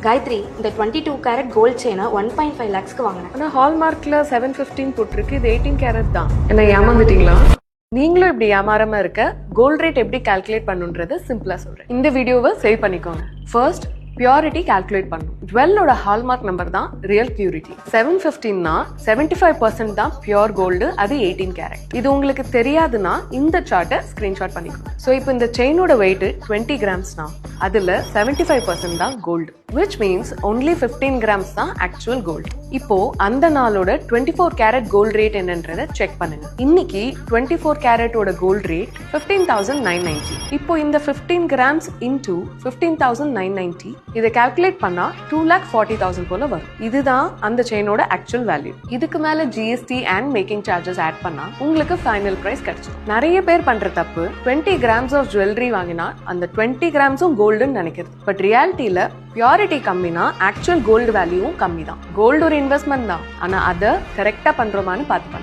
காயத்ரி, இந்த 22 carrot gold செயினை 1.5 lakhsக்கு வாங்கினேன். ஆனால் ஹால்மார்க்கில் 715 போட்டிருக்கு, இது 18 கேரட் தான். என்ன ஏமாந்துட்டீங்களா? நீங்களும் இப்படி ஏமாறாம இருக்க கோல்ட் ரேட் எப்படி கால்குலேட் பண்ணுன்றது சிம்பிளா சொல்றேன். இந்த வீடியோவை சேவ் பண்ணிக்கோங்க. ஃபர்ஸ்ட் பியூரிட்டி கால்குலேட் பண்ணும். 12ஓட ஹால்மார்க் நம்பர் தான் ரியல் பியூரிட்டி. 715னா 75% தான் பியூர் கோல்டு, அது 18 கேரட். இது உங்களுக்கு தெரியாதுன்னா இந்த சார்ட்டை ஸ்கிரீன்ஷாட் பண்ணிக்கோங்க. ஸோ இப்போ இந்த செயினோட வெயிட் 20 கிராம்ஸ்னா அதுல 75% தான் gold, which means only 15 grams தான் ஆக்சுவல் கோல்டு. இப்போ அந்த நாளோட 24 கேரட் கோல்ட் ரேட் என்னன்றதை செக் பண்ணுங்க. இன்னைக்கு 24 கேரட்டோட கோல்ட் ரேட் 15,990. இப்போ இந்த 15 கிராம்ஸ் இன்டூ 15,990 இதை கால்குலேட் பண்ணா 2,40,000 போல வரும். இதுதான் அந்த செயினோட ஆக்சுவல் வேல்யூ. இதுக்கு மேல GST and making charges add பண்ணா உங்களுக்கு ஃபைனல் பிரைஸ் கிடைச்சிடும். நிறைய பேர் பண்ற தப்பு 20 கிராம்ஸ் ஆஃப் ஜுவல்லரி வாங்கினா அந்த 20 கிராம்ஸும் கோல்டுன்னு நினைக்கிறது. பட் ரியாலிட்டியில பியூரிட்டி கம்மினா ஆக்சுவல் கோல்டு வேல்யூவும் கம்மி தான். கோல்டு ஒரு இன்வெஸ்ட்மெண்ட் தான், ஆனா அதை கரெக்டா பண்றோமான்னு பார்த்து